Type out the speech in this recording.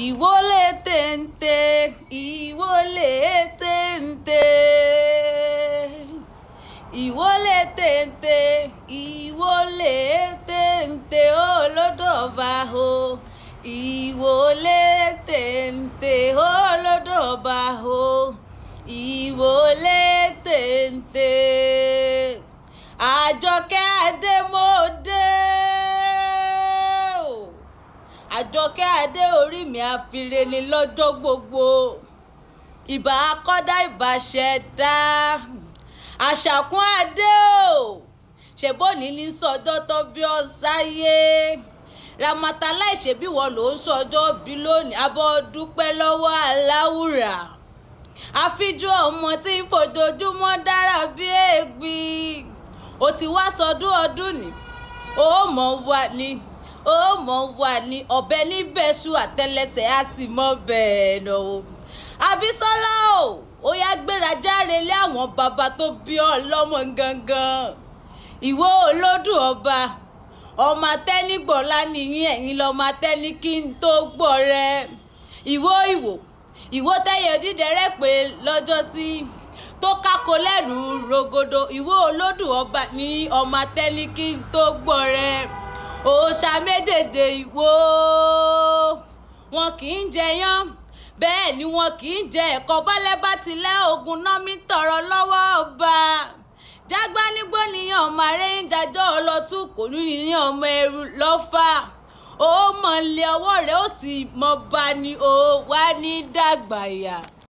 ìwọlé téńté ìwọlé téńté ìwọlé téńté ìwọlé téńté olódòba o ìwọlé téńté olódòba o ìwọlé téńté Àjọkẹ́ adé mo dé Àjọkẹ́ adé orí mi àfiré ni lọ́jọ́ gbogbo ìbà akọ́dá ìbà ṣẹ̀dá àṣàkún adé o ṣèbóní ní sọjọ́ tó bí ọ sáyé ramata láìṣe bí wọn ló ń sọjọ́ bí lónìí abọ́ dúpẹ́ lọ́wọ́ aláwùrà àfijú ọmọ tí ń fojoojúmọ́ dára bí ègbìn ó ti wá sọdún ọdún ni ó mọ̀ wá ni ọ̀bẹ níbẹ̀ ṣu àtẹlẹsẹ̀ á sì mọ́ bẹ́ẹ̀ nà o Àbísọ́lá o ó yá gbéra járe lé àwọn bàbá tó bí ọ lọ́mọ gangan ìwọ olódù ọba ọmọ atẹ́nigbọ̀lá nìyí ẹ̀yin lọ́mọ atẹ́ni kí n tó gbọ́ rẹ ìwọ tẹ́yẹ dídẹ̀rẹ́ pé lọ́jọ́ sí tó kákó lẹ́nu rogodo ìwọ olódù ọba ní ọmọ atẹ́ni kí n tó gbọ́ rẹ òòṣà méjèèjì ìwọ wọn kì í jẹyán bẹ́ẹ̀ ni wọn kì í jẹ ẹ̀kọ́ bọ́lẹ́ bá tilẹ̀ ogun náà mi tọrọ lọ́wọ́ ọba jágbá nígbó níyàn ọmọ arẹ́yìn dájọ́ ọlọ́tún kò ní níyàn ọmọ ẹrú lọ́fà ó mọ̀ lé ọwọ́ rẹ̀ ó sì mọ̀ bá ní ó wá ní dàgbà yà.